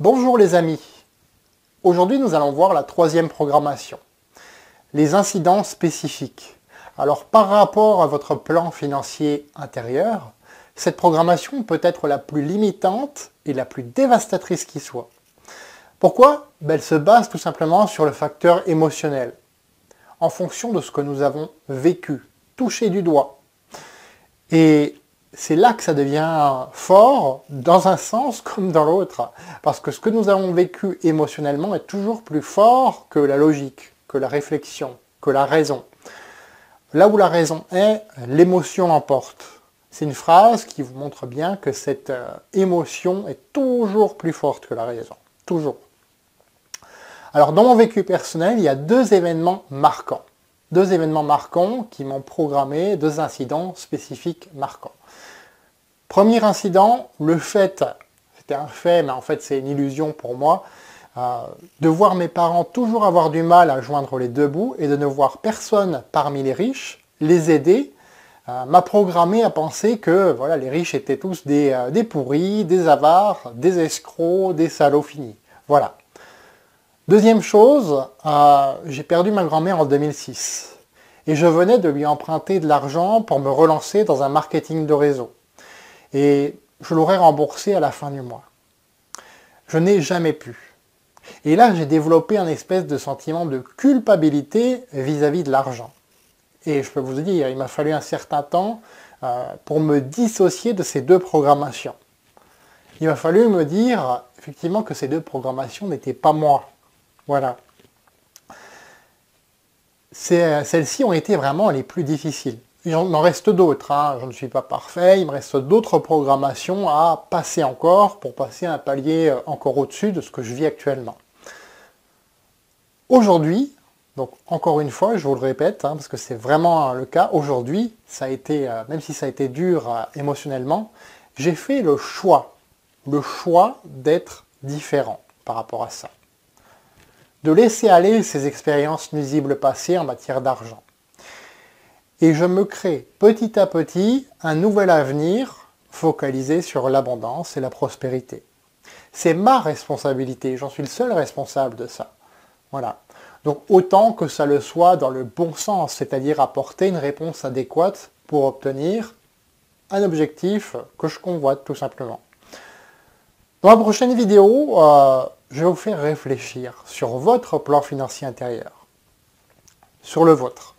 Bonjour les amis, aujourd'hui nous allons voir la troisième programmation, les incidents spécifiques. Alors par rapport à votre plan financier intérieur, cette programmation peut être la plus limitante et la plus dévastatrice qui soit. Pourquoi? Elle se base tout simplement sur le facteur émotionnel, en fonction de ce que nous avons vécu, touché du doigt. Et c'est là que ça devient fort, dans un sens comme dans l'autre. Parce que ce que nous avons vécu émotionnellement est toujours plus fort que la logique, que la réflexion, que la raison. Là où la raison est, l'émotion l'emporte. C'est une phrase qui vous montre bien que cette émotion est toujours plus forte que la raison. Toujours. Alors dans mon vécu personnel, il y a deux événements marquants. Deux événements marquants qui m'ont programmé, deux incidents spécifiques marquants. Premier incident, le fait, c'était un fait, mais en fait c'est une illusion pour moi, de voir mes parents toujours avoir du mal à joindre les deux bouts et de ne voir personne parmi les riches les aider, m'a programmé à penser que voilà, les riches étaient tous des pourris, des avares, des escrocs, des salauds finis. Voilà. Deuxième chose, j'ai perdu ma grand-mère en 2006 et je venais de lui emprunter de l'argent pour me relancer dans un marketing de réseau. Et je l'aurais remboursé à la fin du mois. Je n'ai jamais pu. Et là, j'ai développé un espèce de sentiment de culpabilité vis-à-vis de l'argent. Et je peux vous dire, il m'a fallu un certain temps pour me dissocier de ces deux programmations. Il m'a fallu me dire, effectivement, que ces deux programmations n'étaient pas moi. Voilà. Celles-ci ont été vraiment les plus difficiles. Il en reste d'autres, hein. Je ne suis pas parfait, il me reste d'autres programmations à passer encore pour passer un palier encore au-dessus de ce que je vis actuellement. Aujourd'hui, donc encore une fois, je vous le répète, hein, parce que c'est vraiment le cas, aujourd'hui, ça a été, même si ça a été dur émotionnellement, j'ai fait le choix d'être différent par rapport à ça. De laisser aller ces expériences nuisibles passées en matière d'argent. Et je me crée petit à petit un nouvel avenir focalisé sur l'abondance et la prospérité. C'est ma responsabilité, j'en suis le seul responsable de ça. Voilà. Donc autant que ça le soit dans le bon sens, c'est-à-dire apporter une réponse adéquate pour obtenir un objectif que je convoite tout simplement. Dans la prochaine vidéo, je vais vous faire réfléchir sur votre plan financier intérieur, sur le vôtre.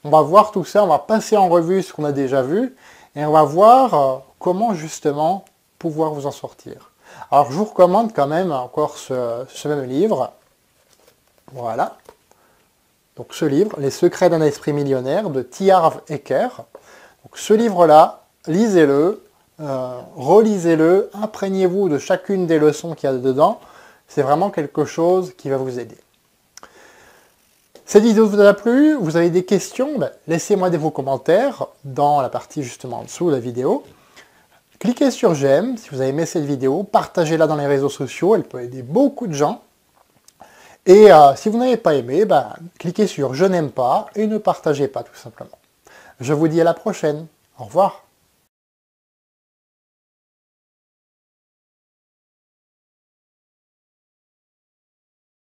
On va voir tout ça, on va passer en revue ce qu'on a déjà vu, et on va voir comment justement pouvoir vous en sortir. Alors je vous recommande quand même encore ce même livre. Voilà. Donc ce livre, Les secrets d'un esprit millionnaire, de T. Harv Eker. Donc ce livre-là, lisez-le, relisez-le, imprégnez-vous de chacune des leçons qu'il y a dedans. C'est vraiment quelque chose qui va vous aider. Cette vidéo vous a plu, vous avez des questions, laissez-moi vos commentaires dans la partie justement en dessous de la vidéo. Cliquez sur j'aime si vous avez aimé cette vidéo, partagez-la dans les réseaux sociaux, elle peut aider beaucoup de gens. Et si vous n'avez pas aimé, cliquez sur je n'aime pas et ne partagez pas tout simplement. Je vous dis à la prochaine, au revoir.